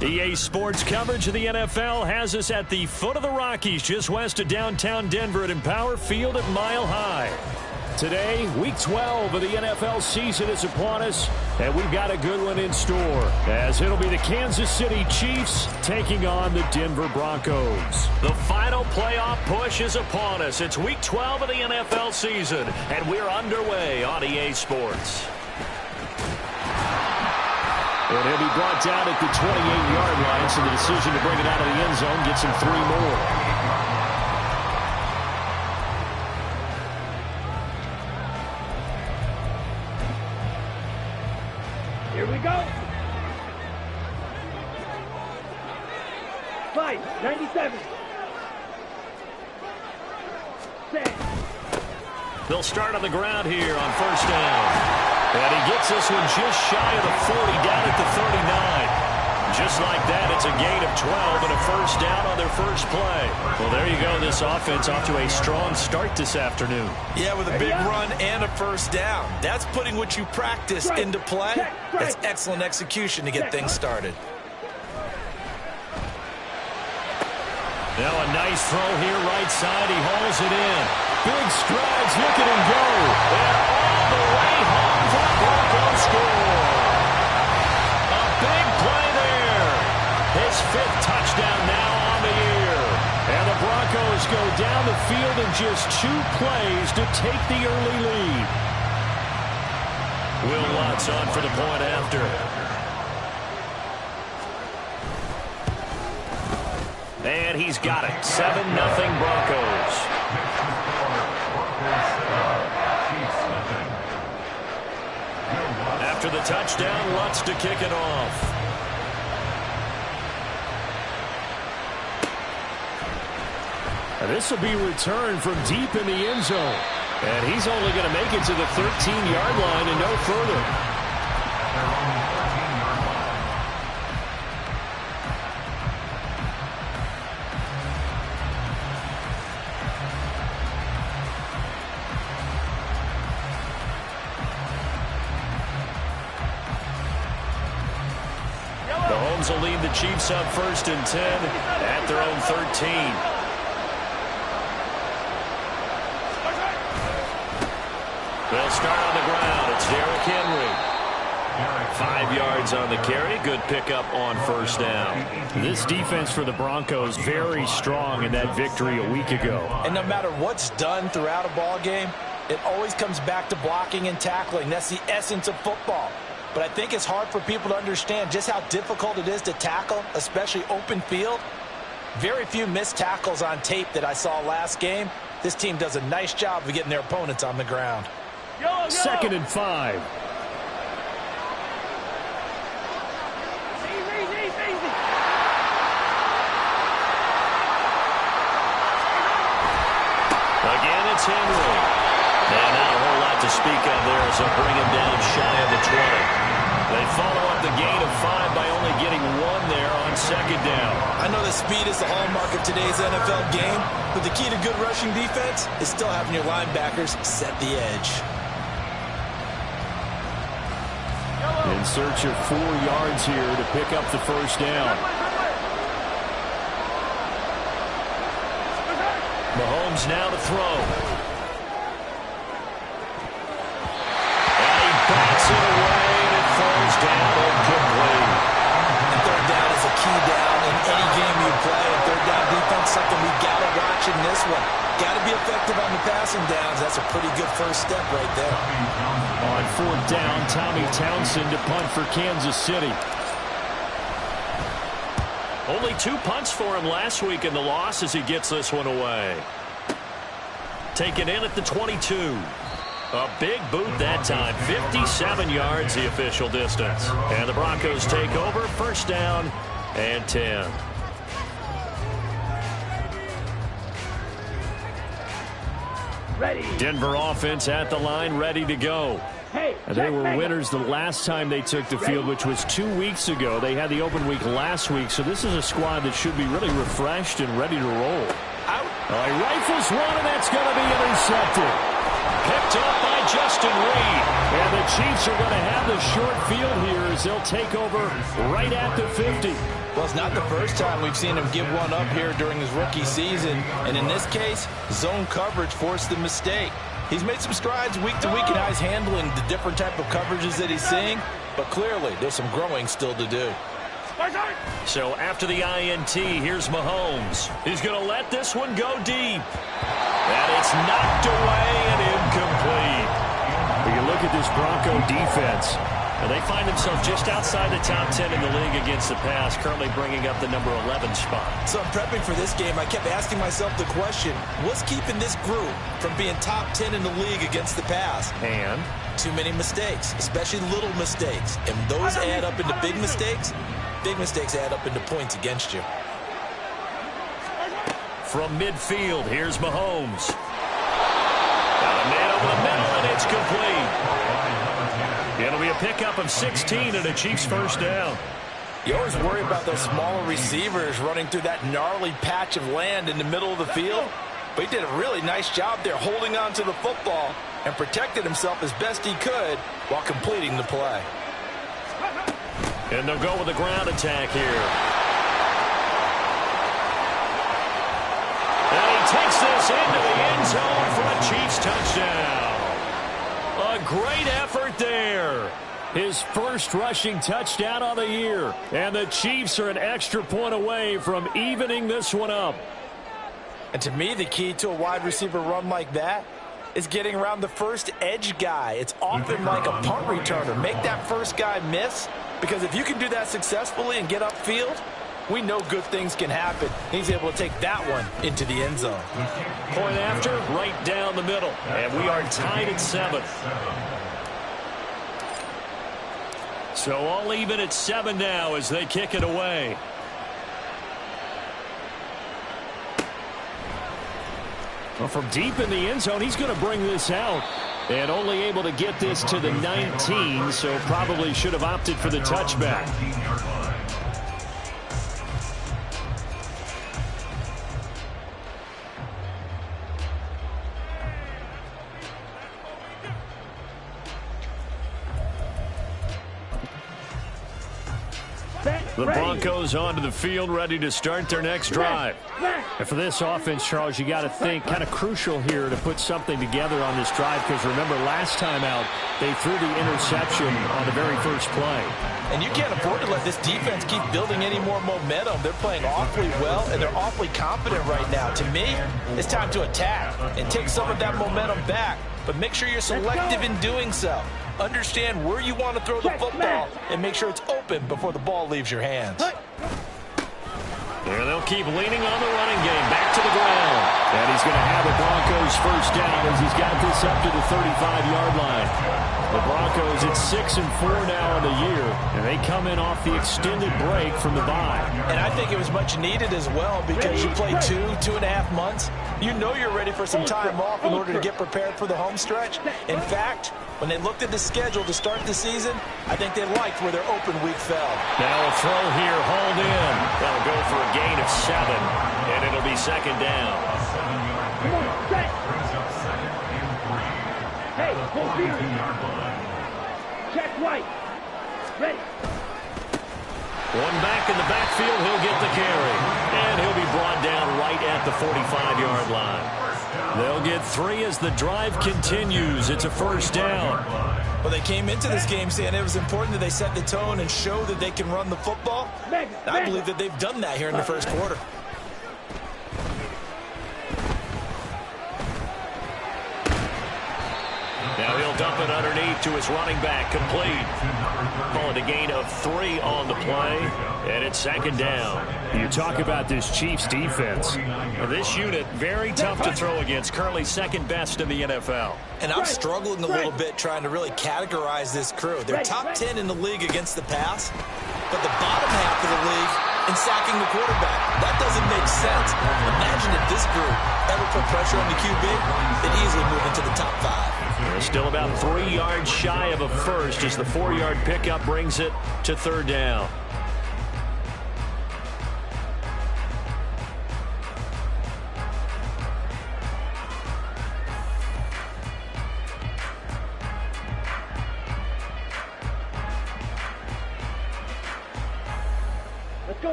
EA Sports coverage of the NFL has us at the foot of the Rockies, just west of downtown Denver at Empower Field at Mile High. Today, Week 12 of the NFL season is upon us, and we've got a good one in store, as it'll be the Kansas City Chiefs taking on the Denver Broncos. The final playoff push is upon us. It's Week 12 of the NFL season, and we're underway on EA Sports. And he'll be brought down at the 28-yard line, so the decision to bring it out of the end zone gets him 3 more. Here we go. Fight, 97. Set. They'll start on the ground here on first down. And he gets this one just shy of the 40, down at the 39. Just like that, it's a gain of 12 and a first down on their first play. Well, there you go. This offense off to a strong start this afternoon. Yeah, with a big run and a first down. That's putting what you practice into play. That's excellent execution to get things started. Now a nice throw here right side. He hauls it in. Big strides. Look at him go. And all the way home for the Broncos score. A big play there. His 5th touchdown now on the year. And the Broncos go down the field in just 2 plays to take the early lead. Will Watts on for the point after. And he's got it. 7-0 Broncos. After the touchdown, Lutz to kick it off. And this will be returned from deep in the end zone. And he's only going to make it to the 13-yard line and no further. Will lead the Chiefs up 1st and 10 at their own 13. They'll start on the ground. It's Derrick Henry. 5 yards on the carry. Good pickup on first down. This defense for the Broncos very strong in that victory a week ago. And no matter what's done throughout a ball game, it always comes back to blocking and tackling. That's the essence of football. But I think it's hard for people to understand just how difficult it is to tackle, especially open field. Very few missed tackles on tape that I saw last game. This team does a nice job of getting their opponents on the ground. 2nd and 5. Again, it's Henry. And not a whole lot to speak of there as they'll bring him down shy of the 20. They follow up the gain of 5 by only getting 1 there on 2nd down. I know that speed is the hallmark of today's NFL game, but the key to good rushing defense is still having your linebackers set the edge. In search of 4 yards here to pick up the first down. Mahomes now to throw. And he backs it away. Falls down quickly. And 3rd down is a key down in any game you play. And 3rd down defense, something we got to watch in this one. Got to be effective on the passing downs. That's a pretty good first step right there. On 4th down, Tommy Townsend to punt for Kansas City. Only 2 punts for him last week in the loss as he gets this one away. Taken in at the 22. A big boot that time. 57 yards the official distance. And the Broncos take over. First down and 10. Ready. Denver offense at the line, ready to go. Hey, And they were winners the last time they took the field, which was 2 weeks ago. They had the open week last week, so this is a squad that should be really refreshed and ready to roll. He rifles one, and that's going to be intercepted. Picked up by Justin Reed. And the Chiefs are going to have the short field here as they'll take over right at the 50. Well, it's not the first time we've seen him give one up here during his rookie season. And in this case, zone coverage forced the mistake. He's made some strides week to week in how he's handling the different type of coverages that he's seeing. But clearly, there's some growing still to do. So after the INT, here's Mahomes. He's going to let this one go deep. And it's knocked away and incomplete. You look at this Bronco defense, and they find themselves just outside the top 10 in the league against the pass, currently bringing up the number 11 spot. So I'm prepping for this game. I kept asking myself the question, what's keeping this group from being top 10 in the league against the pass? And too many mistakes, especially little mistakes. And those add up into big mistakes. Big mistakes add up into points against you. from midfield, here's Mahomes. Got a man over the middle, and it's complete. It'll be a pickup of 16 and a Chiefs first down. You always worry about those smaller receivers running through that gnarly patch of land in the middle of the field. But he did a really nice job there holding on to the football and protected himself as best he could while completing the play. And they'll go with a ground attack here. And he takes this into the end zone for a Chiefs touchdown. A great effort there. His first rushing touchdown on the year. And the Chiefs are an extra point away from evening this one up. And to me, the key to a wide receiver run like that is getting around the first edge guy. It's often like a punt returner. Make that first guy miss, because if you can do that successfully and get upfield, we know good things can happen. He's able to take that one into the end zone. Point after, right down the middle. And we are tied at 7. So all even at 7 now as they kick it away. Well, from deep in the end zone, he's going to bring this out. And only able to get this to the 19, so probably should have opted for the touchback. The Broncos onto the field, ready to start their next drive. And for this offense, Charles, you got to think kind of crucial here to put something together on this drive, because remember, last time out, they threw the interception on the very first play. And you can't afford to let this defense keep building any more momentum. They're playing awfully well, and they're awfully confident right now. To me, it's time to attack and take some of that momentum back, but make sure you're selective in doing so. Understand where you want to throw the football and make sure it's open before the ball leaves your hands. And they'll keep leaning on the running game. Back to the ground. And he's going to have the Broncos first down as he's got this up to the 35-yard line. The Broncos at 6-4 now in the year, and they come in off the extended break from the bye. And I think it was much needed as well, because you play 2.5 months. You know you're ready for some time off in order to get prepared for the home stretch. In fact, when they looked at the schedule to start the season, I think they liked where their open week fell. Now a throw here, hauled in. That'll go for a gain of 7, and it'll be second down. Hey, full field. Check right. Ready. One back in the backfield, he'll get the carry. And he'll be brought down right at the 45-yard line. They'll get 3 as the drive continues. It's a first down. Well, they came into this game saying it was important that they set the tone and show that they can run the football. I believe that they've done that here in the first quarter. Now he'll dump it underneath. deep to his running back. Complete. Call it a gain of 3 on the play, and it's second down. You talk about this Chiefs defense. This unit, very tough to throw against, currently second best in the NFL. And I'm struggling a little bit trying to really categorize this crew. They're top 10 in the league against the pass, but the bottom half of the league in sacking the quarterback. That doesn't make sense. Imagine if this group ever put pressure on the QB, they'd easily move into the top 5. They're still about 3 yards shy of a first as the 4-yard pickup brings it to third down.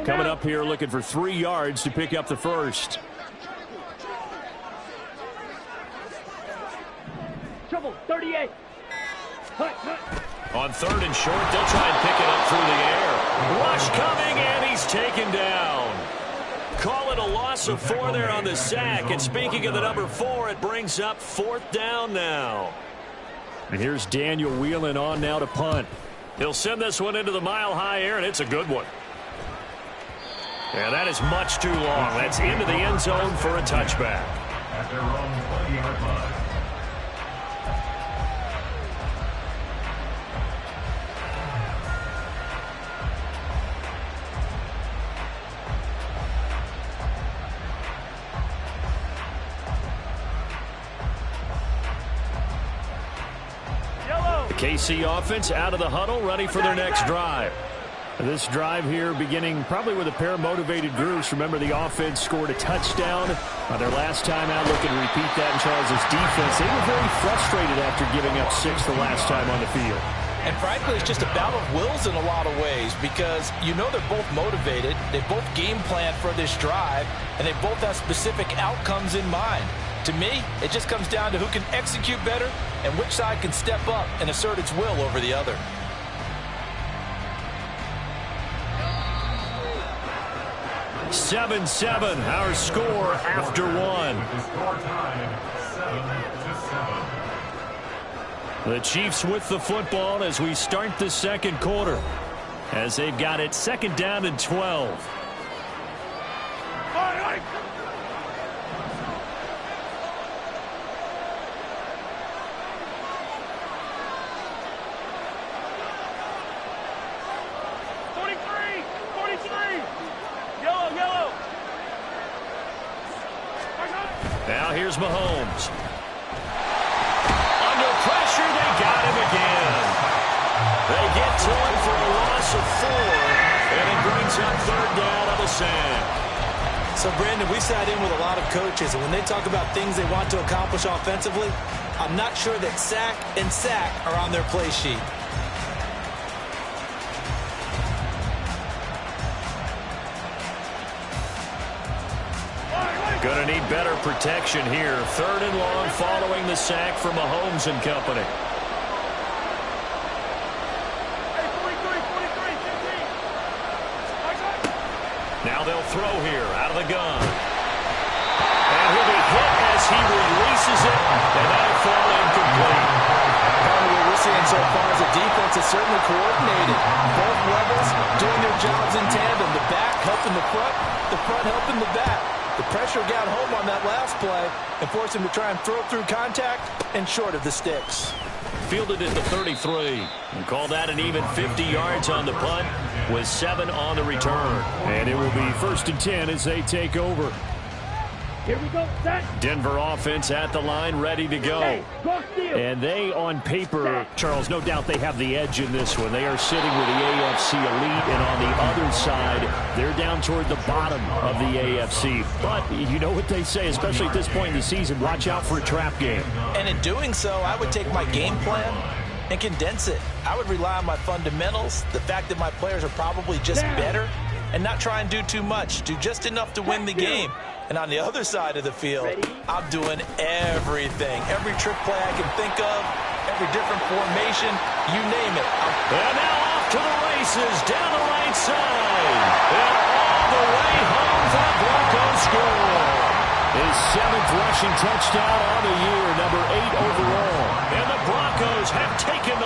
Coming up here looking for 3 yards to pick up the first. Trouble, 38. On third and short, they'll try and pick it up through the air. Rush coming, and he's taken down. Call it a loss of 4 there on the sack. And speaking of the number 4, it brings up 4th down now. And here's Daniel Whelan on now to punt. He'll send this one into the mile-high air, and it's a good one. And that is much too long. That's into the end zone for a touchback. At their own 20-yard line. The KC offense out of the huddle, ready for their next drive. This drive here beginning probably with a pair of motivated groups. Remember, the offense scored a touchdown on their last time out. Looking to repeat that in Charles's defense. They were very frustrated after giving up 6 the last time on the field. And frankly, it's just a battle of wills in a lot of ways because you know they're both motivated. They both game plan for this drive, and they both have specific outcomes in mind. To me, it just comes down to who can execute better and which side can step up and assert its will over the other. 7-7, our score after 1. The score tied 7-7. The Chiefs with the football as we start the second quarter, as they've got it second down and 12. Now here's Mahomes. Under pressure, they got him again. They get to him for a loss of 4, and it brings up third down on the sack. So, Brandon, we sat in with a lot of coaches, and when they talk about things they want to accomplish offensively, I'm not sure that sack and sack are on their play sheet. Going to need better protection here. Third and long following the sack from Mahomes and company. Now they'll throw here out of the gun. And he'll be hit as he releases it, and that'll fall incomplete. Part of what we're seeing so far is the defense is certainly coordinated. Both levels doing their jobs in tandem. The back helping the front helping the back. The pressure got home on that last play and forced him to try and throw through contact and short of the sticks. Fielded at the 33. And call that an even 50 yards on the punt with 7 on the return. And it will be 1st and 10 as they take over. Here we go, set. Denver offense at the line, ready to go. And they, on paper, Charles, no doubt they have the edge in this one. They are sitting with the AFC elite, and on the other side, they're down toward the bottom of the AFC. But you know what they say, especially at this point in the season, watch out for a trap game. And in doing so, I would take my game plan and condense it. I would rely on my fundamentals, the fact that my players are probably just better, and not try and do too much, do just enough to win the game. And on the other side of the field, I'm doing everything. Every trick play I can think of, every different formation, you name it. And now off to the races, down the right side. And all the way home for the Broncos score. His 7th rushing touchdown on the year, number 8 overall. And the Broncos have taken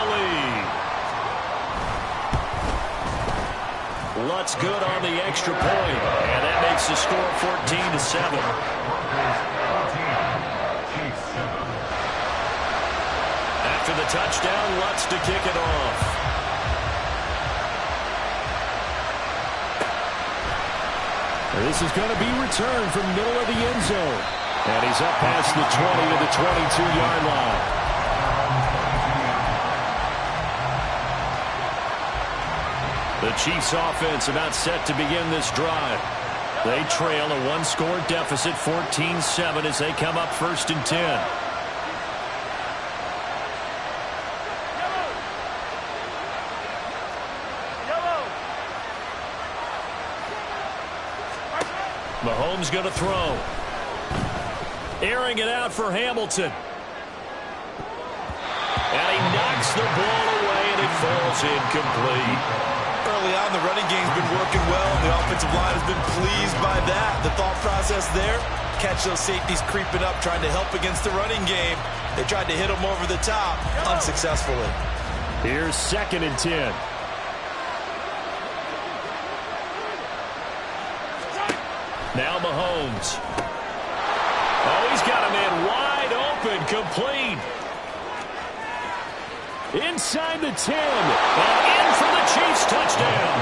Lutz good on the extra point. And that makes the score 14-7. After the touchdown, Lutz to kick it off. This is going to be returned from middle of the end zone. And he's up past the 20 to the 22-yard line. The Chiefs offense about set to begin this drive. They trail a one-score deficit, 14-7, as they come up 1st and 10. Mahomes going to throw. Airing it out for Hamilton. And he knocks the ball away, and it falls incomplete. Early on, the running game's been working well. The offensive line has been pleased by that. The thought process there, catch those safeties creeping up, trying to help against the running game. They tried to hit them over the top, unsuccessfully. Here's 2nd and 10. Now Mahomes. Oh, he's got a man wide open, complete. Inside the 10. And in for the Chiefs touchdown.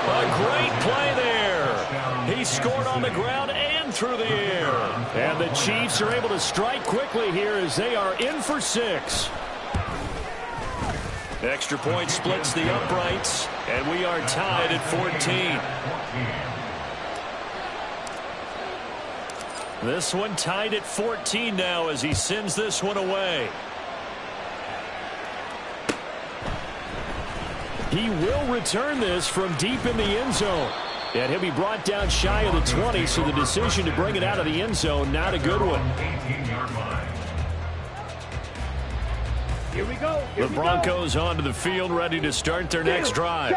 A great play there. He scored on the ground and through the air. And the Chiefs are able to strike quickly here as they are in for 6. Extra point splits the uprights, and we are tied at 14. This one tied at 14 now as he sends this one away. He will return this from deep in the end zone. And he'll be brought down shy of the 20, so the decision to bring it out of the end zone, not a good one. Here we go. The Broncos onto the field, ready to start their next drive.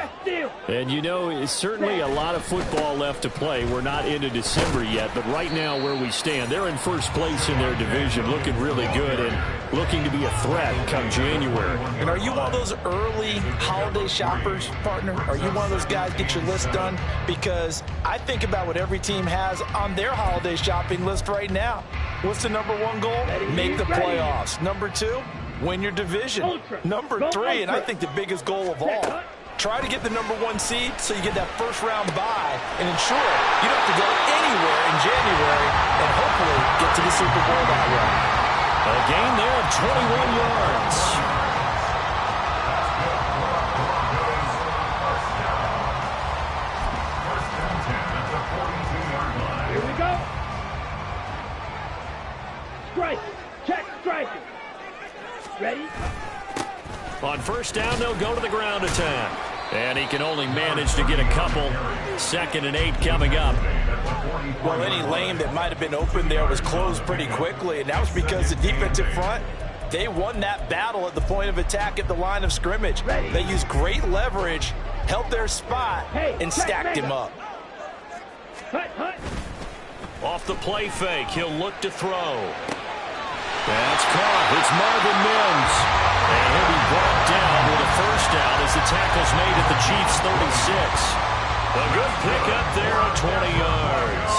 And you know, it's certainly a lot of football left to play. We're not into December yet, but right now where we stand, they're in first place in their division, looking really good and looking to be a threat come January. And are you one of those early holiday shoppers, partner? Are you one of those guys get your list done? Because I think about what every team has on their holiday shopping list right now. What's the #1 goal? Make the playoffs. #2, win your division. #3, and I think the biggest goal of all, try to get the #1 seed so you get that first-round bye and ensure you don't have to go anywhere in January and hopefully get to the Super Bowl that way. A gain there of 21 yards. Here we go. Strike. Check striker. Ready? On 1st down, they'll go to the ground attack. And he can only manage to get a couple. 2nd and 8 coming up. Well, any lane that might have been open there was closed pretty quickly, and that was because the defensive front, they won that battle at the point of attack at the line of scrimmage. They used great leverage, held their spot, and stacked him up. Off the play fake, he'll look to throw. That's caught. It's Marvin Mims. And he'll be brought down with a 1st down as the tackle's made at the Chiefs' 36. A good pickup there of 20 yards.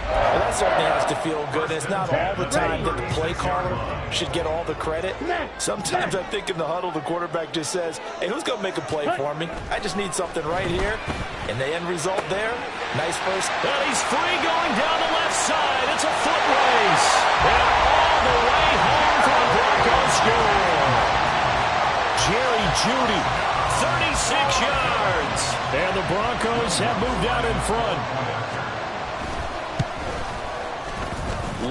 Well, that certainly has to feel good. It's not all the time that the play caller should get all the credit. Sometimes I think in the huddle, the quarterback just says, hey, who's going to make a play for me? I just need something right here. And the end result there, nice first. And he's free going down the left side. It's a foot race. And all the way home for the Broncos score. Jerry Jeudy, 36 yards. And the Broncos have moved out in front.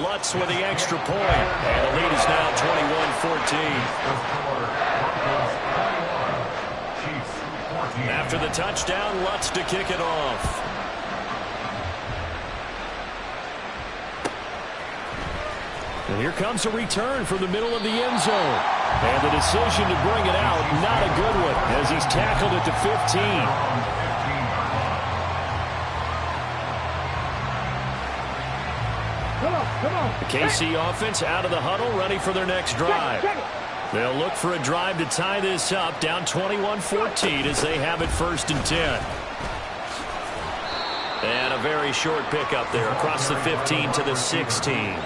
Lutz with the extra point. And the lead is now 21-14. After the touchdown, Lutz to kick it off. And here comes a return from the middle of the end zone. And the decision to bring it out, not a good one, as he's tackled at the 15. Come on. The KC offense out of the huddle, ready for their next drive. They'll look for a drive to tie this up, down 21-14 as they have it 1st and 10. And a very short pickup there across the 15 to the 16.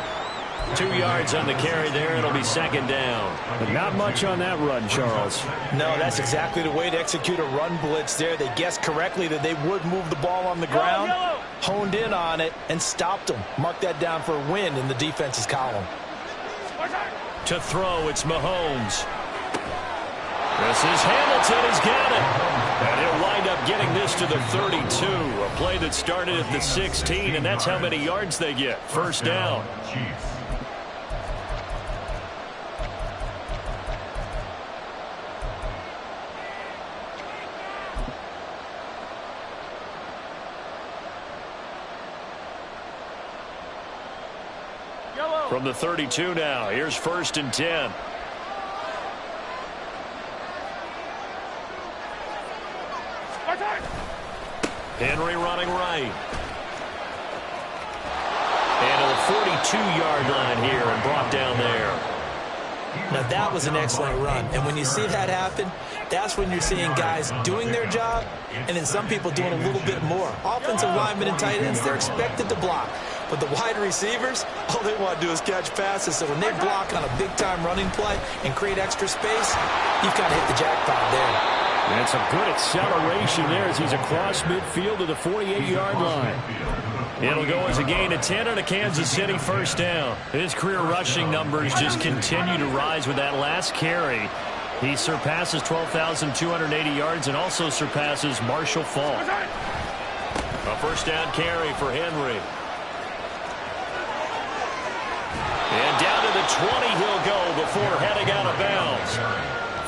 2 yards on the carry there. It'll be 2nd down. But not much on that run, Charles. No, that's exactly the way to execute a run blitz there. They guessed correctly that they would move the ball on the ground, honed in on it, and stopped them. Mark that down for a win in the defense's column. To throw, it's Mahomes. This is Hamilton. He's got it. And he'll wind up getting this to the 32. A play that started at the 16, and that's how many yards they get. 1st down. From the 32 now, here's 1st and 10. Henry running right. And to the 42-yard line here and brought down there. Now that was an excellent run, and when you see that happen, that's when you're seeing guys doing their job and then some people doing a little bit more. Offensive linemen and tight ends, they're expected to block, but the wide receivers, all they want to do is catch passes. So when they block on a big-time running play and create extra space, you've got to hit the jackpot there. And some good acceleration there as he's across midfield to the 48-yard line. It'll go as a gain of 10 and a Kansas City 1st down. His career rushing numbers just continue to rise with that last carry. He surpasses 12,280 yards and also surpasses Marshall Faulk. A 1st down carry for Henry. And down to the 20 he'll go before heading out of bounds.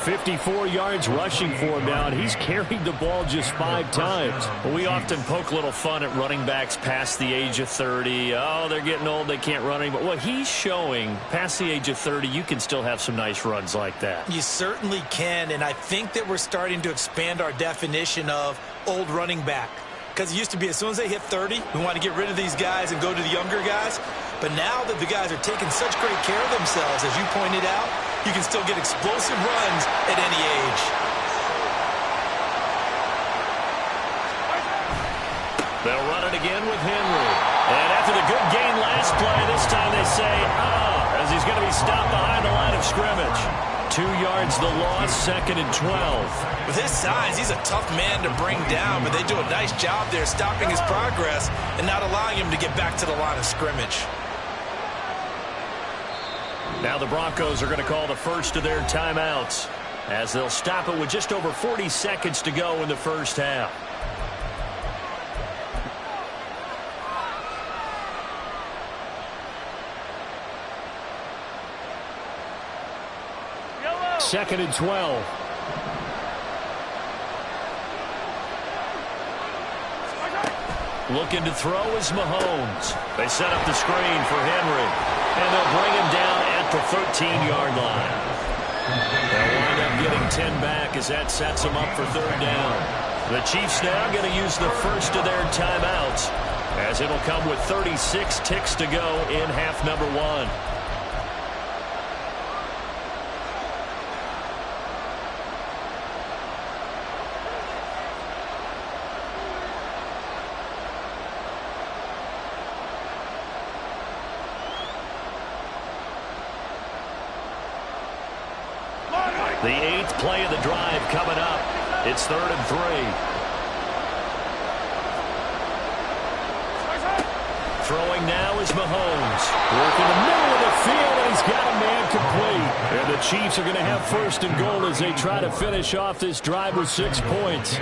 54 yards rushing for him now, and he's carried the ball just 5 times. Well, we often poke a little fun at running backs past the age of 30. Oh, they're getting old, they can't run anymore. Well, he's showing past the age of 30, you can still have some nice runs like that. You certainly can, and I think that we're starting to expand our definition of old running back. Because it used to be as soon as they hit 30, we want to get rid of these guys and go to the younger guys. But now that the guys are taking such great care of themselves, as you pointed out, you can still get explosive runs at any age. They'll run it again with Henry. And after the good gain last play, this time they say, as he's going to be stopped behind the line of scrimmage. 2 yards the loss, 2nd and 12. With his size, he's a tough man to bring down, but they do a nice job there stopping his progress and not allowing him to get back to the line of scrimmage. Now the Broncos are going to call the first of their timeouts as they'll stop it with just over 40 seconds to go in the 1st half. Second and 12. Looking to throw is Mahomes. They set up the screen for Henry, and they'll bring him down at the 13-yard line. They'll wind up getting 10 back as that sets them up for 3rd down. The Chiefs now going to use the first of their timeouts as it'll come with 36 ticks to go in half number 1. The 8th play of the drive coming up. It's 3rd and 3. Throwing now is Mahomes. Working the middle of the field, and he's got a man complete. And the Chiefs are going to have 1st and goal as they try to finish off this drive with 6 points.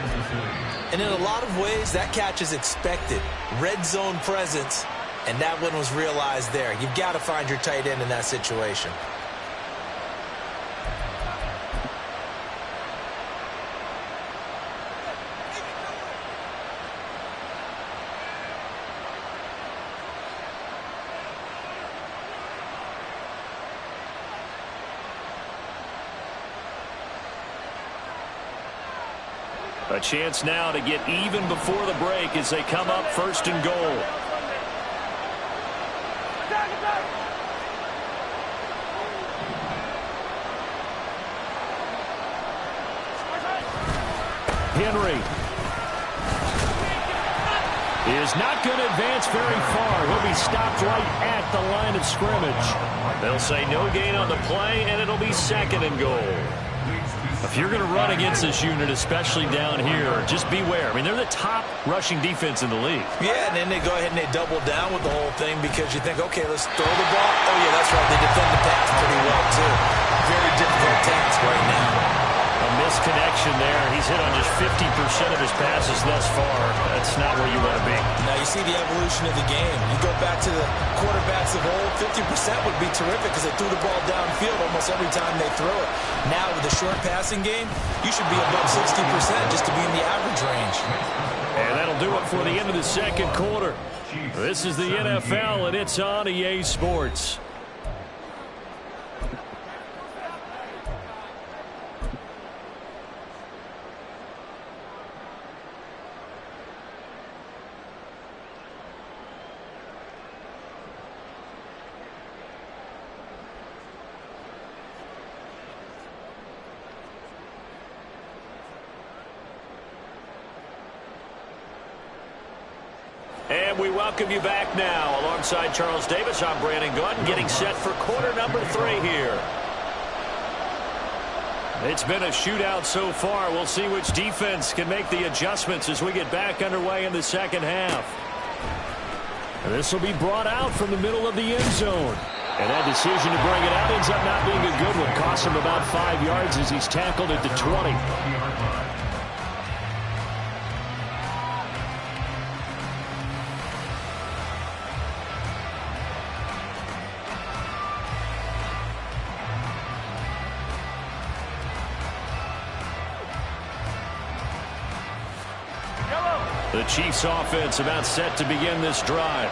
And in a lot of ways, that catch is expected. Red zone presence, and that one was realized there. You've got to find your tight end in that situation. A chance now to get even before the break as they come up 1st and goal. Henry is not going to advance very far. He'll be stopped right at the line of scrimmage. They'll say no gain on the play, and it'll be 2nd and goal. If you're going to run against this unit, especially down here, just beware. I mean, they're the top rushing defense in the league. Yeah, and then they go ahead and they double down with the whole thing because you think, okay, let's throw the ball. Oh, yeah, that's right. They defend the pass pretty well, too. Very difficult task right now. A misconnection there. He's hit on just 50% of his passes thus far. That's not where you want to be. Now, you see the evolution of the game. You go back to the quarterbacks of old, 50% would be terrific because they threw the ball downfield almost every time they throw it. Now, with the short passing game, you should be above 60% just to be in the average range. And that'll do it for the end of the 2nd quarter. This is the NFL, and it's on EA Sports. And we welcome you back now. Alongside Charles Davis, I'm Brandon Gordon, getting set for quarter number 3 here. It's been a shootout so far. We'll see which defense can make the adjustments as we get back underway in the 2nd half. And this will be brought out from the middle of the end zone. And that decision to bring it out ends up not being a good one. Costs him about 5 yards as he's tackled at the 20. The Chiefs offense about set to begin this drive.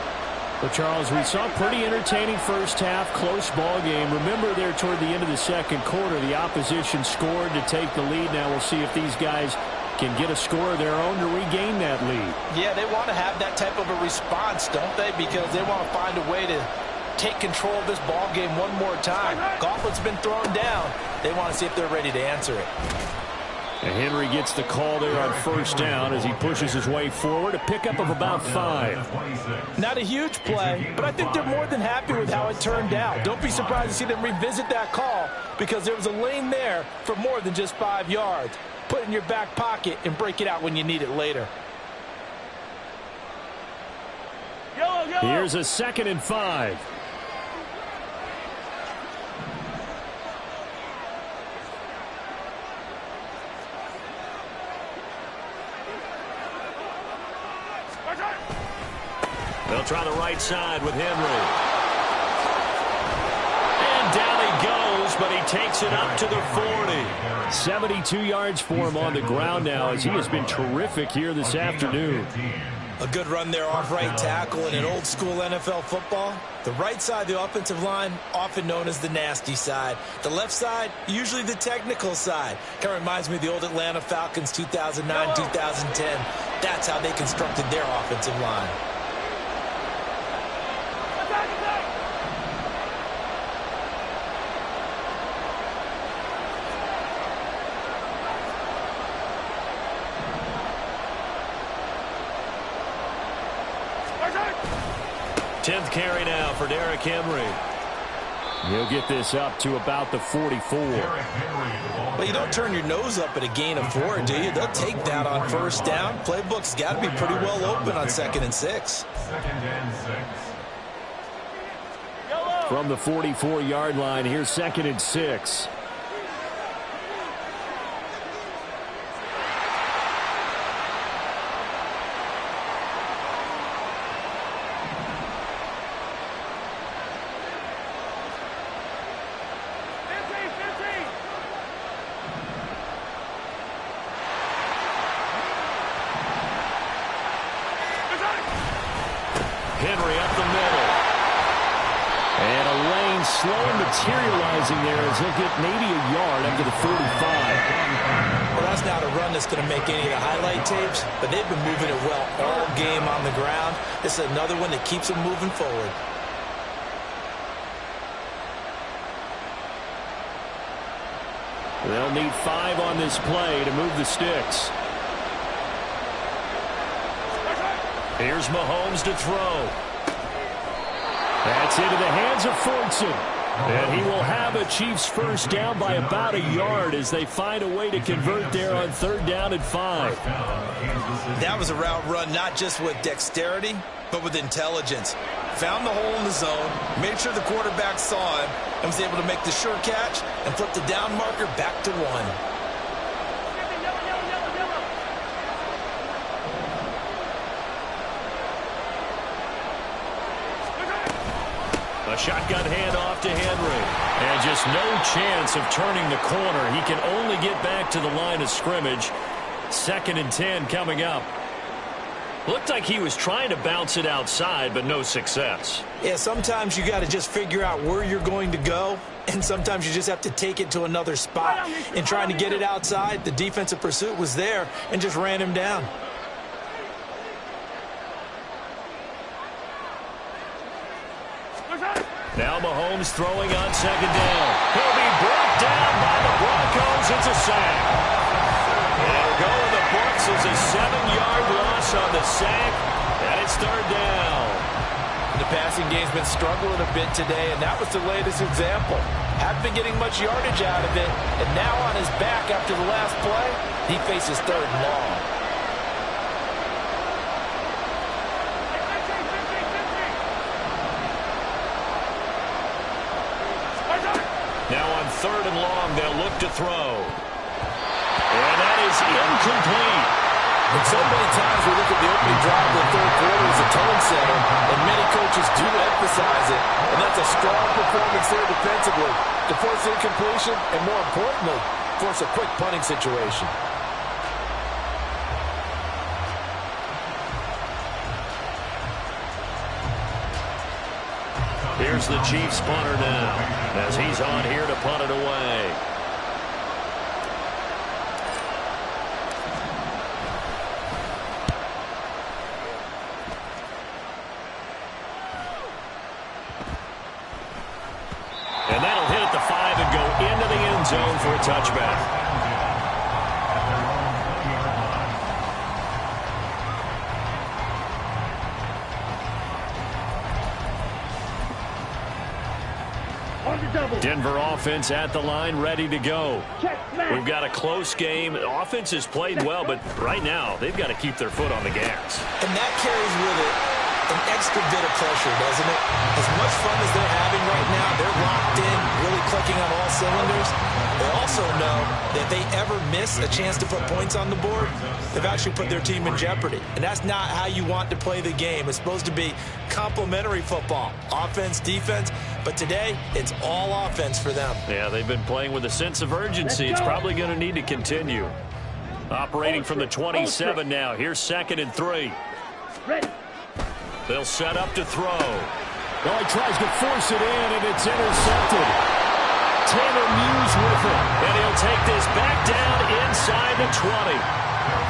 Well, Charles, we saw a pretty entertaining first half, close ball game. Remember there toward the end of the 2nd quarter, the opposition scored to take the lead. Now we'll see if these guys can get a score of their own to regain that lead. Yeah, they want to have that type of a response, don't they? Because they want to find a way to take control of this ball game one more time. Gauntlet's been thrown down. They want to see if they're ready to answer it. And Henry gets the call there on 1st down as he pushes his way forward. A pickup of about 5. Not a huge play, but I think they're more than happy with how it turned out. Don't be surprised to see them revisit that call because there was a lane there for more than just 5 yards. Put it in your back pocket and break it out when you need it later. Here's a 2nd and 5. They'll try the right side with Henry. And down he goes, but he takes it up to the 40. 72 yards for him on the ground now as he has been terrific here this afternoon. A good run there off right tackle in an old school NFL football. The right side of the offensive line, often known as the nasty side. The left side, usually the technical side. Kind of reminds me of the old Atlanta Falcons 2009, 2010. That's how they constructed their offensive line. Tenth carry now for Derrick Henry. He'll get this up to about the 44. Well, you don't turn your nose up at a gain of 4, do you? They'll take that on 1st down. Playbook's got to be pretty well open on 2nd and 6. From the 44-yard line, here's 2nd and 6. Henry up the middle. And a lane slowly materializing there as he'll get maybe a yard up to the 45. Well, that's not a run that's going to make any of the highlight tapes, but they've been moving it well all game on the ground. This is another one that keeps them moving forward. They'll need 5 on this play to move the sticks. Here's Mahomes to throw. That's into the hands of Fortson. And he will have a Chiefs first down by about a yard as they find a way to convert there on 3rd down and 5. That was a route run not just with dexterity, but with intelligence. Found the hole in the zone, made sure the quarterback saw him, and was able to make the sure catch and flip the down marker back to 1. A shotgun handoff to Henry. And just no chance of turning the corner. He can only get back to the line of scrimmage. 2nd and 10 coming up. Looked like he was trying to bounce it outside, but no success. Yeah, sometimes you got to just figure out where you're going to go, and sometimes you just have to take it to another spot. In trying to get it outside, the defensive pursuit was there and just ran him down. Now Mahomes throwing on 2nd down. He'll be brought down by the Broncos. It's a sack. It'll go in the books as a 7-yard loss on the sack, and it's 3rd down. The passing game's been struggling a bit today, and that was the latest example. Hadn't been getting much yardage out of it, and now on his back after the last play, he faces 3rd and long. Now on 3rd and long, they'll look to throw. And that is incomplete. And so many times we look at the opening drive of the 3rd quarter as a tone setter, and many coaches do emphasize it. And that's a strong performance there defensively to force incompletion and, more importantly, force a quick punting situation. Here's the Chiefs punter now as he's on here to punt it away. And that'll hit at the 5 and go into the end zone for a touchback. Denver offense at the line, ready to go. We've got a close game. Offense has played well, but right now they've got to keep their foot on the gas. And that carries with it an extra bit of pressure, doesn't it? As much fun as they're having right now, they're locked in, really clicking on all cylinders. They also know that if they ever miss a chance to put points on the board, they've actually put their team in jeopardy. And that's not how you want to play the game. It's supposed to be complementary football, offense, defense. But today, it's all offense for them. Yeah, they've been playing with a sense of urgency. It's probably going to need to continue. Operating from the 27 now. Here's 2nd and 3. Ready. They'll set up to throw. Well, he tries to force it in, and it's intercepted. Tanner Muse with it. And he'll take this back down inside the 20.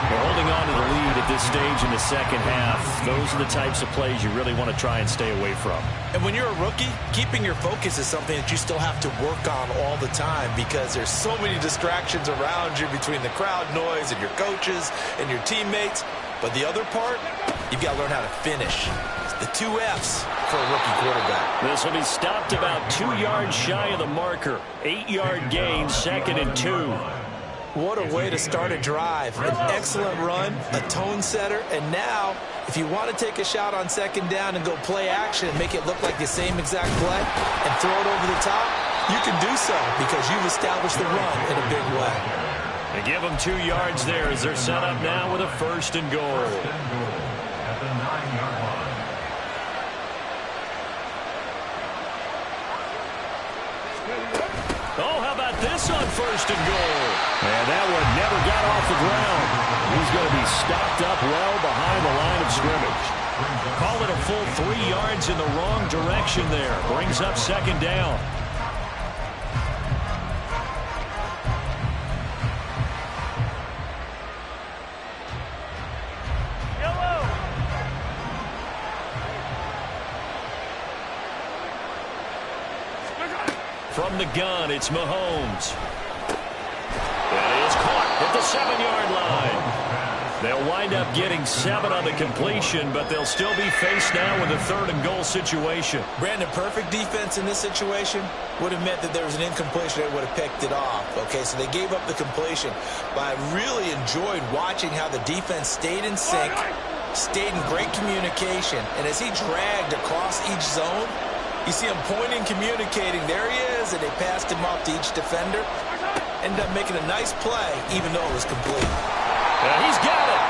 They're holding on to the lead at this stage in the 2nd half. Those are the types of plays you really want to try and stay away from. And when you're a rookie, keeping your focus is something that you still have to work on all the time because there's so many distractions around you between the crowd noise and your coaches and your teammates. But the other part, you've got to learn how to finish. It's the 2 F's for a rookie quarterback. This will be stopped about 2 yards shy of the marker. 8-yard gain, 2nd and 2. What a way to start a drive. An excellent run, a tone setter, and now, if you want to take a shot on 2nd down and go play action and make it look like the same exact play and throw it over the top, you can do so because you've established the run in a big way. They give them 2 yards there as they're set up now with a 1st and goal. At the 9-yard line. Oh, how about this on 1st and goal? And that one never got off the ground. He's going to be stopped up well behind the line of scrimmage. Call it a full 3 yards in the wrong direction there. Brings up 2nd down. From the gun, it's Mahomes. That is caught at the 7-yard line. They'll wind up getting 7 on the completion, but they'll still be faced now with a 3rd and goal situation. Brandon, perfect defense in this situation would have meant that there was an incompletion. They would have picked it off. Okay, so they gave up the completion. But I really enjoyed watching how the defense stayed in sync, stayed in great communication. And as he dragged across each zone, you see him pointing, communicating. There he is, and they passed him off to each defender. Ended up making a nice play, even though it was complete. He's got it.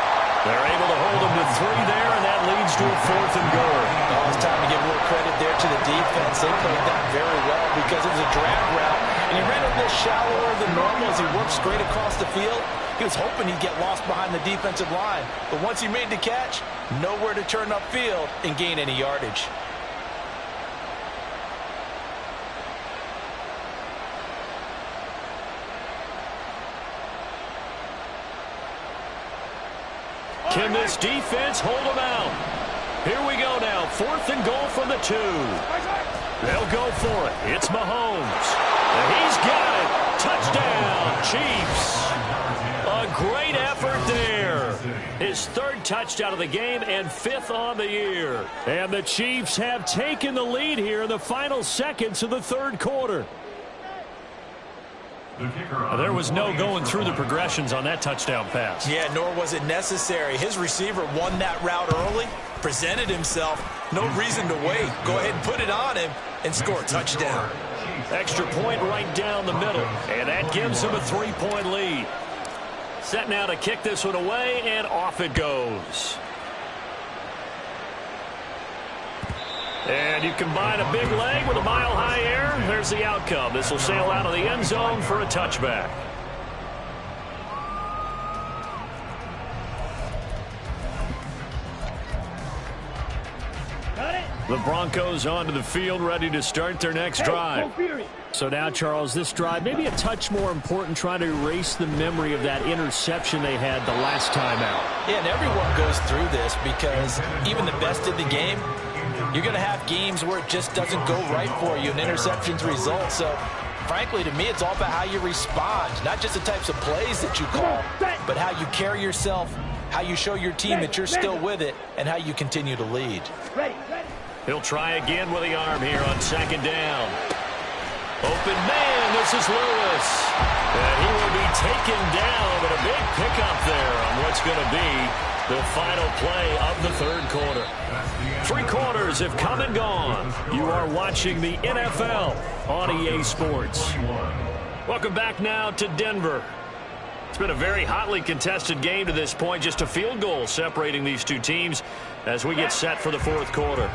They're able to hold him to 3 there, and that leads to a 4th and goal. Oh, it's time to give more credit there to the defense. They played that very well because it was a drag route, and he ran a little shallower than normal as he worked straight across the field. He was hoping he'd get lost behind the defensive line, but once he made the catch, nowhere to turn upfield and gain any yardage. Can this defense hold them out? Here we go now. 4th and goal from the 2. They'll go for it. It's Mahomes. He's got it. Touchdown, Chiefs. A great effort there. His 3rd touchdown of the game and 5th on the year. And the Chiefs have taken the lead here in the final seconds of the 3rd quarter. There was no going through the progressions on that touchdown pass. Yeah, nor was it necessary. His receiver won that route early, presented himself. No reason to wait. Go ahead and put it on him and score a touchdown. Extra point right down the middle, and that gives him a 3-point lead. Set now to kick this one away, and off it goes. And you combine a big leg with a mile-high air, there's the outcome. This will sail out of the end zone for a touchback. Got it. The Broncos onto the field, ready to start their next drive. So now, Charles, this drive maybe a touch more important, trying to erase the memory of that interception they had the last time out. Yeah, and everyone goes through this because even the best of the game, you're going to have games where it just doesn't go right for you and interceptions result. So, frankly, to me, it's all about how you respond, not just the types of plays that you call, but how you carry yourself, how you show your team that you're still with it, and how you continue to lead. He'll try again with the arm here on 2nd down. Open man, this is Lewis. And he will be taken down, but a big pickup there on what's going to be the final play of the 3rd quarter. 3 quarters have come and gone. You are watching the NFL on EA Sports. Welcome back now to Denver. It's been a very hotly contested game to this point. Just a field goal separating these 2 teams as we get set for the 4th quarter.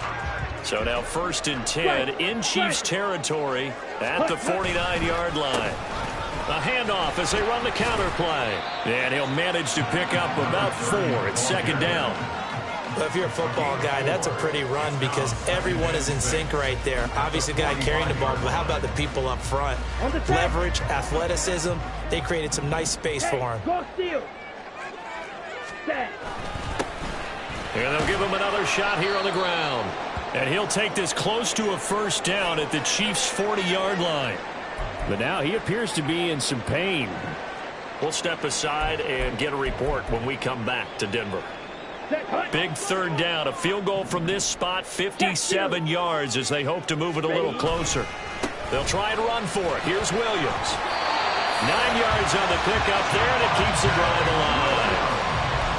So now 1st and 10 in Chiefs territory at the 49-yard line. A handoff as they run the counter play. And he'll manage to pick up about 4 at 2nd down. Well, if you're a football guy, that's a pretty run because everyone is in sync right there. Obviously, the guy carrying the ball, but how about the people up front? Leverage, athleticism. They created some nice space for him. And they'll give him another shot here on the ground. And he'll take this close to a 1st down at the Chiefs' 40-yard line. But now he appears to be in some pain. We'll step aside and get a report when we come back to Denver. Big 3rd down. A field goal from this spot, 57 yards as they hope to move it a little closer. They'll try and run for it. Here's Williams. 9 yards on the pickup there, and it keeps the drive alive.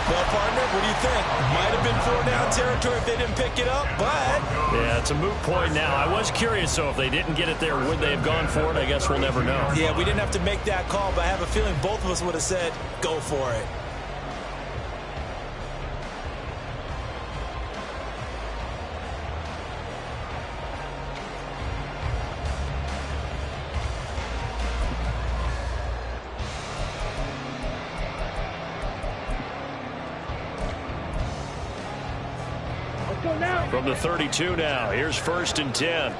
Well, partner, what do you think? Might have been 4-down territory if they didn't pick it up, but... Yeah, it's a moot point now. I was curious, though, if they didn't get it there, would they have gone for it? I guess we'll never know. Yeah, we didn't have to make that call, but I have a feeling both of us would have said, go for it. From the 32 now, here's 1st and 10.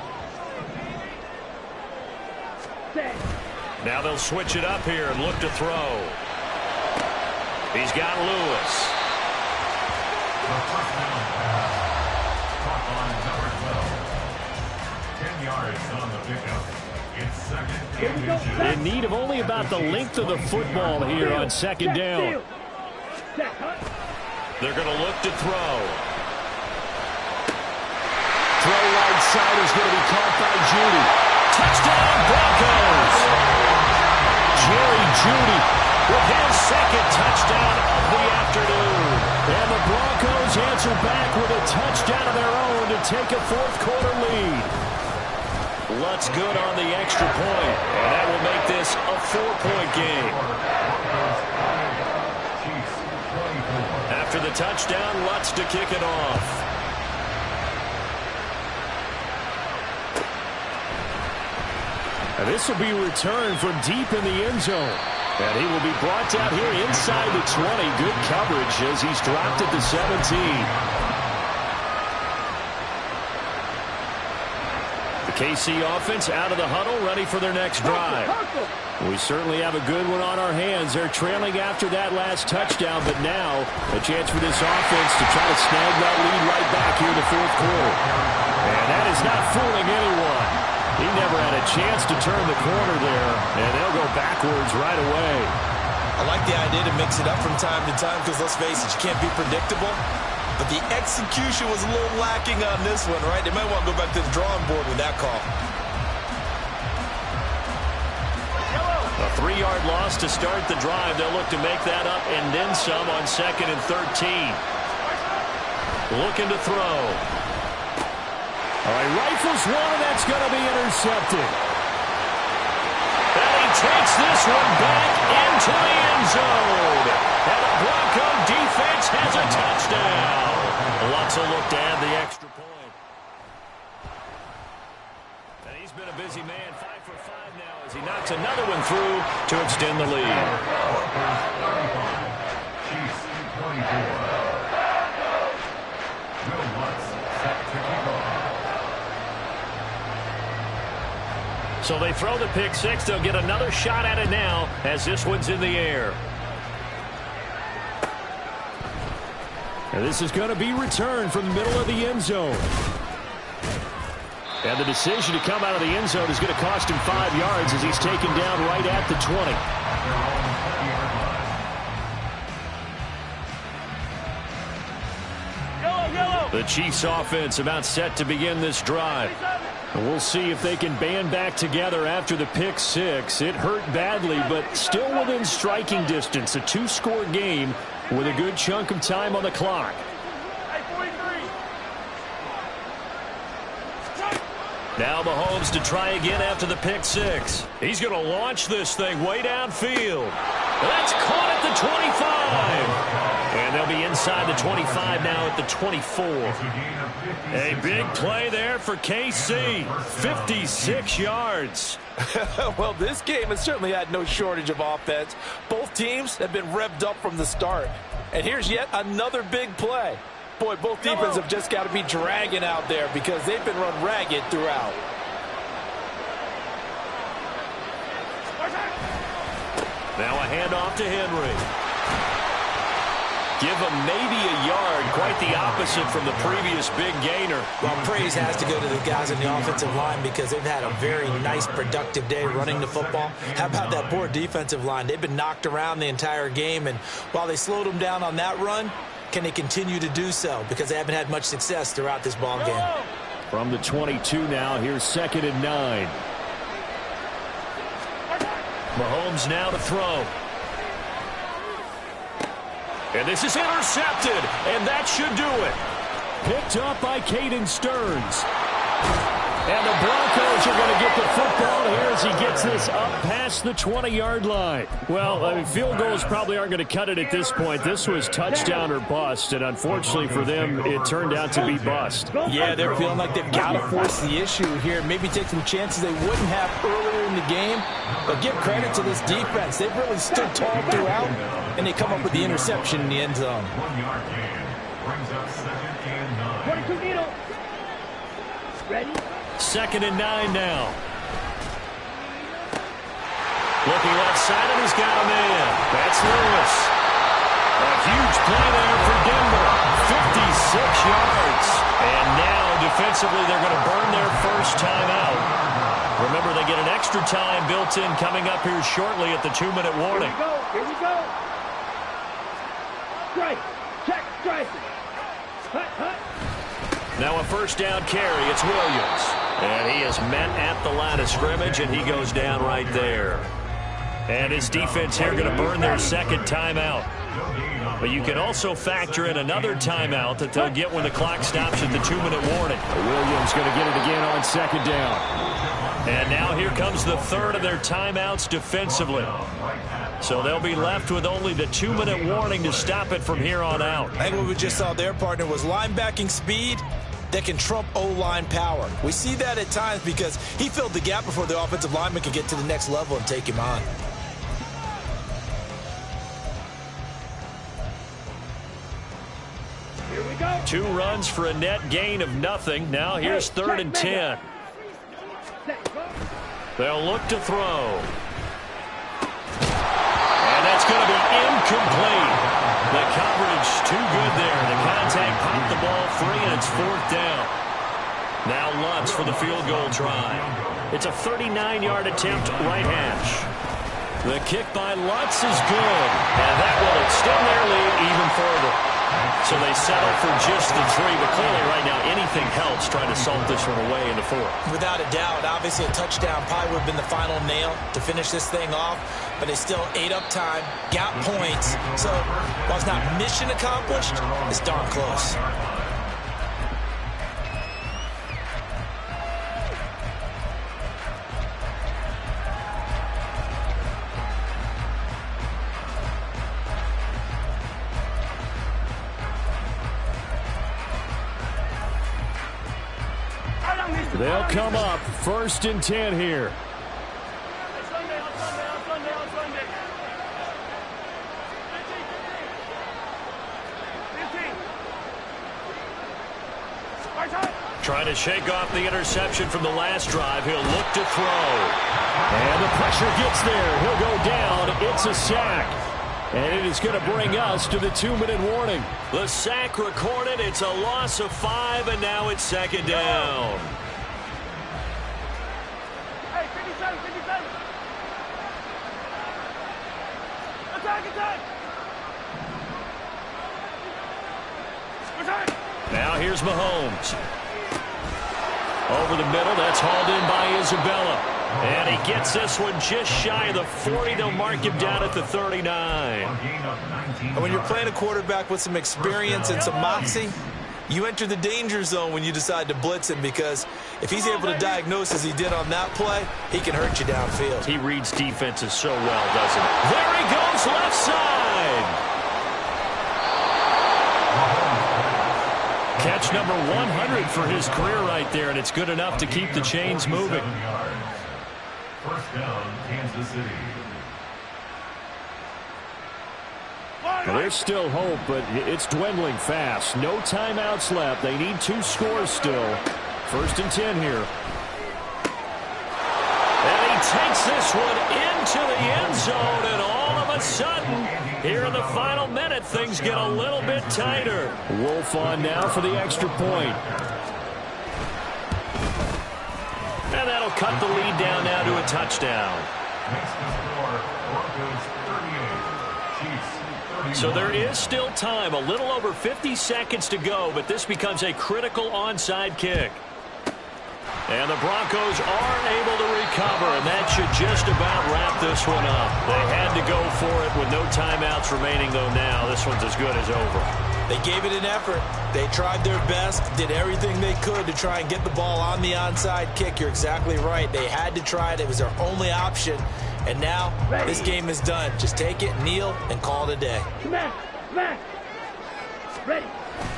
Now they'll switch it up here and look to throw. He's got Lewis. The first down pass. Caught on number 12. 10 yards on the pickup. It's 2nd and inches. In need of only about the length of the football here on 2nd down. Check, huh? They're going to look to throw. Throw right side is going to be caught by Judy. Touchdown, Broncos! Jerry Judy with his second touchdown of the afternoon. And the Broncos answer back with a touchdown of their own to take a fourth-quarter lead. Lutz good on the extra point, and that will make this a 4-point game. After the touchdown, Lutz to kick it off. And this will be returned from deep in the end zone. And he will be brought down here inside the 20. Good coverage as he's dropped at the 17. The KC offense out of the huddle, ready for their next drive. We certainly have a good one on our hands. They're trailing after that last touchdown, but now a chance for this offense to try to snag that lead right back here in the fourth quarter. And that is not fooling anyone. He never had a chance to turn the corner there, and they'll go backwards right away. I like the idea to mix it up from time to time because, let's face it, you can't be predictable. But the execution was a little lacking on this one, right? They might want to go back to the drawing board with that call. A 3-yard loss to start the drive. They'll look to make that up and then some on 2nd and 13. Looking to throw. All right, rifles one, that's going to be intercepted. And he takes this one back into the end zone. And the Bronco defense has a touchdown. Lutz will look to add the extra point. And he's been a busy man, 5 for 5 now as he knocks another one through to extend the lead. Chiefs 24. Will Lutz set to kick off. So they throw the pick six. They'll get another shot at it now as this one's in the air. And this is going to be returned from the middle of the end zone. And the decision to come out of the end zone is going to cost him 5 yards as he's taken down right at the 20. The Chiefs offense about set to begin this drive. And we'll see if they can band back together after the pick six. It hurt badly, but still within striking distance. A 2-score game with a good chunk of time on the clock. Now Mahomes to try again after the pick six. He's going to launch this thing way downfield. That's caught at the 25. And they'll be inside the 25 now at the 24. A big play there for KC. 56 yards. Well, this game has certainly had no shortage of offense. Both teams have been revved up from the start. And here's yet another big play. Boy, both defenses have just got to be dragging out there because they've been run ragged throughout. Now a handoff to Henry. Give him maybe a yard, quite the opposite from the previous big gainer. Well, praise has to go to the guys on the offensive line because they've had a very nice, productive day running the football. How about that poor defensive line? They've been knocked around the entire game, and while they slowed them down on that run, can they continue to do so? Because they haven't had much success throughout this ball game. From the 22 now, here's 2nd and 9. Mahomes now to throw. And this is intercepted, and that should do it. Picked up by Caden Stearns. And the Broncos are going to get the football here as he gets this up past the 20-yard line. Well, I mean, field goals probably aren't going to cut it at this point. This was touchdown or bust, and unfortunately for them, it turned out to be bust. Yeah, they're feeling like they've got to force the issue here, maybe take some chances they wouldn't have earlier in the game. But give credit to this defense. They've really stood tall throughout, and they come up with the interception in the end zone. 1-yard gain brings up 2nd and 9. 22 needle. Ready? 2nd and 9 now. Looking left side, and he's got a man. That's Lewis. A huge play there for Denver. 56 yards. And now, defensively, they're going to burn their first time out. Remember, they get an extra time built in coming up here shortly at the 2-minute warning. Here we go. Here we go. strike. Check strike. Hut, hut. Now a first down carry. It's Williams. And he is met at the line of scrimmage, and he goes down right there. And his defense here going to burn their second timeout. But you can also factor in another timeout that they'll get when the clock stops at the 2-minute warning. Williams going to get it again on second down. And now here comes the third of their timeouts defensively. So they'll be left with only the 2-minute warning to stop it from here on out. I think what we just saw there, partner, was linebacking speed that can trump O-line power. We see that at times because he filled the gap before the offensive lineman could get to the next level and take him on. Here we go. 2 runs for a net gain of nothing. Now here's 3rd and 10. They'll look to throw. And that's going to be incomplete. The coverage too good there. The contact popped the ball free, and it's 4th down. Now Lutz for the field goal try. It's a 39-yard attempt, right hash. The kick by Lutz is good, and that will extend their lead even further. So they settle for just the 3, but clearly right now anything helps trying to salt this one away in the 4th. Without a doubt, obviously a touchdown probably would have been the final nail to finish this thing off, but they still ate up time, got points. So while it's not mission accomplished, it's darn close. They'll come up 1st and 10 here. Trying to shake off the interception from the last drive. He'll look to throw. And the pressure gets there. He'll go down. It's a sack. And it is going to bring us to the 2-minute warning. The sack recorded. It's a loss of 5, and now it's 2nd down. Hey, 57, 57. Attack, attack. Attack. Now here's Mahomes. Over the middle, that's hauled in by Isabella. And he gets this one just shy of the 40. They'll mark him down at the 39. And when you're playing a quarterback with some experience and some moxie, you enter the danger zone when you decide to blitz him, because if he's able to diagnose as he did on that play, he can hurt you downfield. He reads defenses so well, doesn't he? There he goes, left side. Catch number 100 for his career right there, and it's good enough to keep the chains moving. 1st down, Kansas City. Well, there's still hope, but it's dwindling fast. No timeouts left. They need 2 scores still. 1st and 10 here. And he takes this one into the end zone, and all of a sudden, here in the final minute, things get a little bit tighter. Wolf on now for the extra point. And that'll cut the lead down now to a touchdown. Next to score, Broncos 38, Chiefs 31. So there is still time, a little over 50 seconds to go, but this becomes a critical onside kick. And the Broncos are able to recover, and that should just about wrap this one up. They had to go for it with no timeouts remaining, though now this one's as good as over. They gave it an effort. They tried their best, did everything they could to try and get the ball on the onside kick. You're exactly right. They had to try it. It was their only option. And now this game is done. Just take it, kneel, and call it a day. Come on, come on. Ready.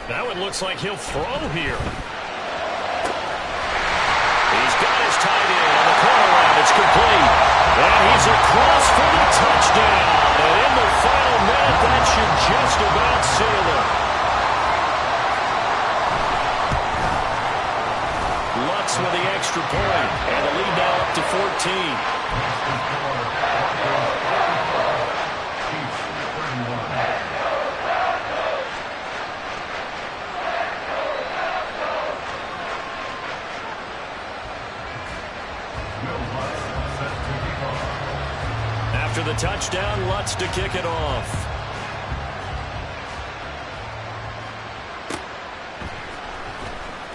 Now it looks like he'll throw here. He's got his tight end on the corner route. It's complete. And he's across for the touchdown. And in the final minute, that should just about seal it. Lutz with the extra point. And the lead now up to 14. After the touchdown, Lutz to kick it off.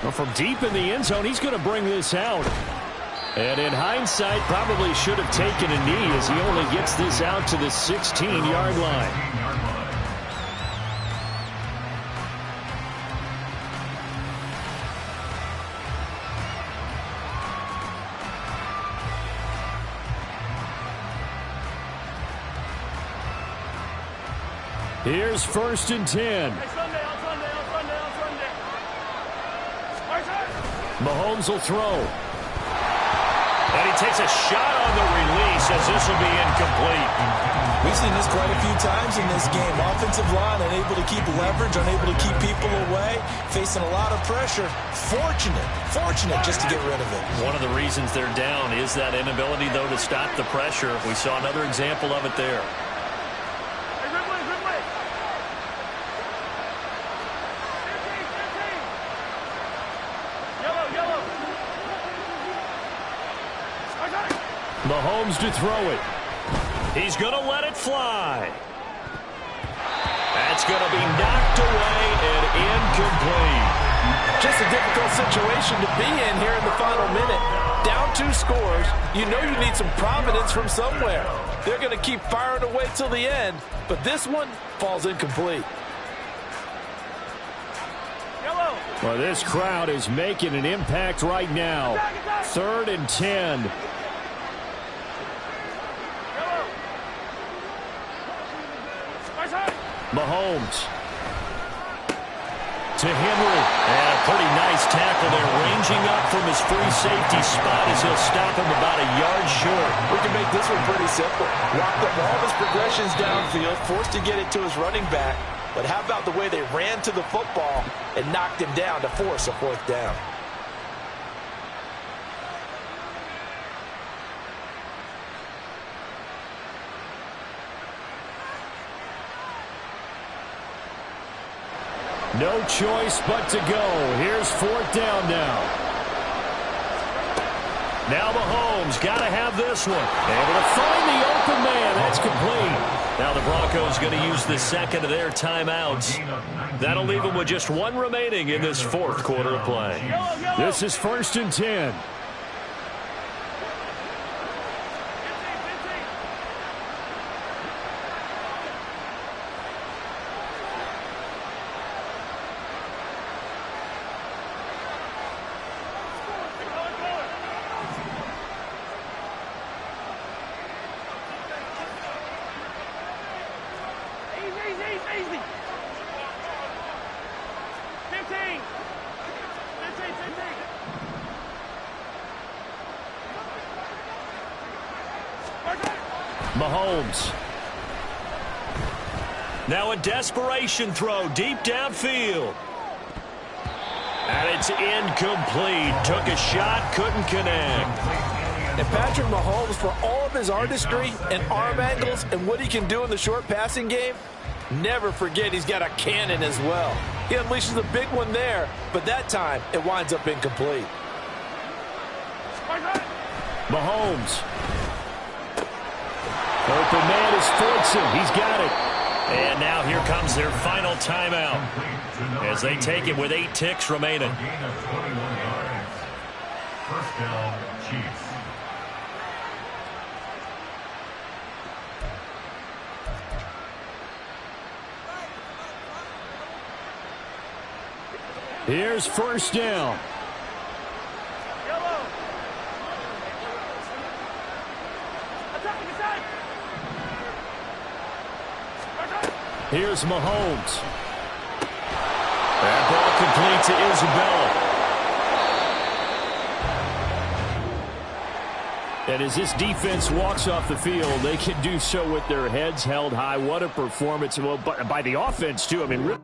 Well, from deep in the end zone, he's going to bring this out. And in hindsight, probably should have taken a knee as he only gets this out to the 16-yard line. Here's 1st and 10. Mahomes will throw. And he takes a shot on the release as this will be incomplete. We've seen this quite a few times in this game. Offensive line unable to keep leverage, unable to keep people away, facing a lot of pressure. Fortunate just to get rid of it. One of the reasons they're down is that inability, though, to stop the pressure. We saw another example of it there. Mahomes to throw it. He's going to let it fly. That's going to be knocked away and incomplete. Just a difficult situation to be in here in the final minute. Down 2 scores. You know you need some providence from somewhere. They're going to keep firing away till the end, but this one falls incomplete. Well, this crowd is making an impact right now. 3rd and 10. Mahomes to Henry. And a pretty nice tackle there, ranging up from his free safety spot as he'll stop him about a yard short. We can make this one pretty simple. Locked up all of his progressions downfield, forced to get it to his running back. But how about the way they ran to the football and knocked him down to force a 4th down? No choice but to go. Here's 4th down now. Now Mahomes got to have this one. Able to find the open man. That's complete. Now the Broncos going to use the second of their timeouts. That'll leave them with just 1 remaining in this 4th quarter of play. This is 1st and 10. Easy. 15. Mahomes. Now a desperation throw deep downfield. And it's incomplete. Took a shot, couldn't connect. And Patrick Mahomes, for all of his artistry and arm angles and what he can do in the short passing game, never forget he's got a cannon as well. He unleashes a big one there, but that time it winds up incomplete. Mahomes. Open man is Fortson. He's got it. And now here comes their final timeout as they take it with 8 ticks remaining. Gain of 21 yards. 1st down, Chiefs. Here's 1st down. Here's Mahomes. That ball complete to Isabella. And as this defense walks off the field, they can do so with their heads held high. What a performance. Well, by the offense, too. I mean,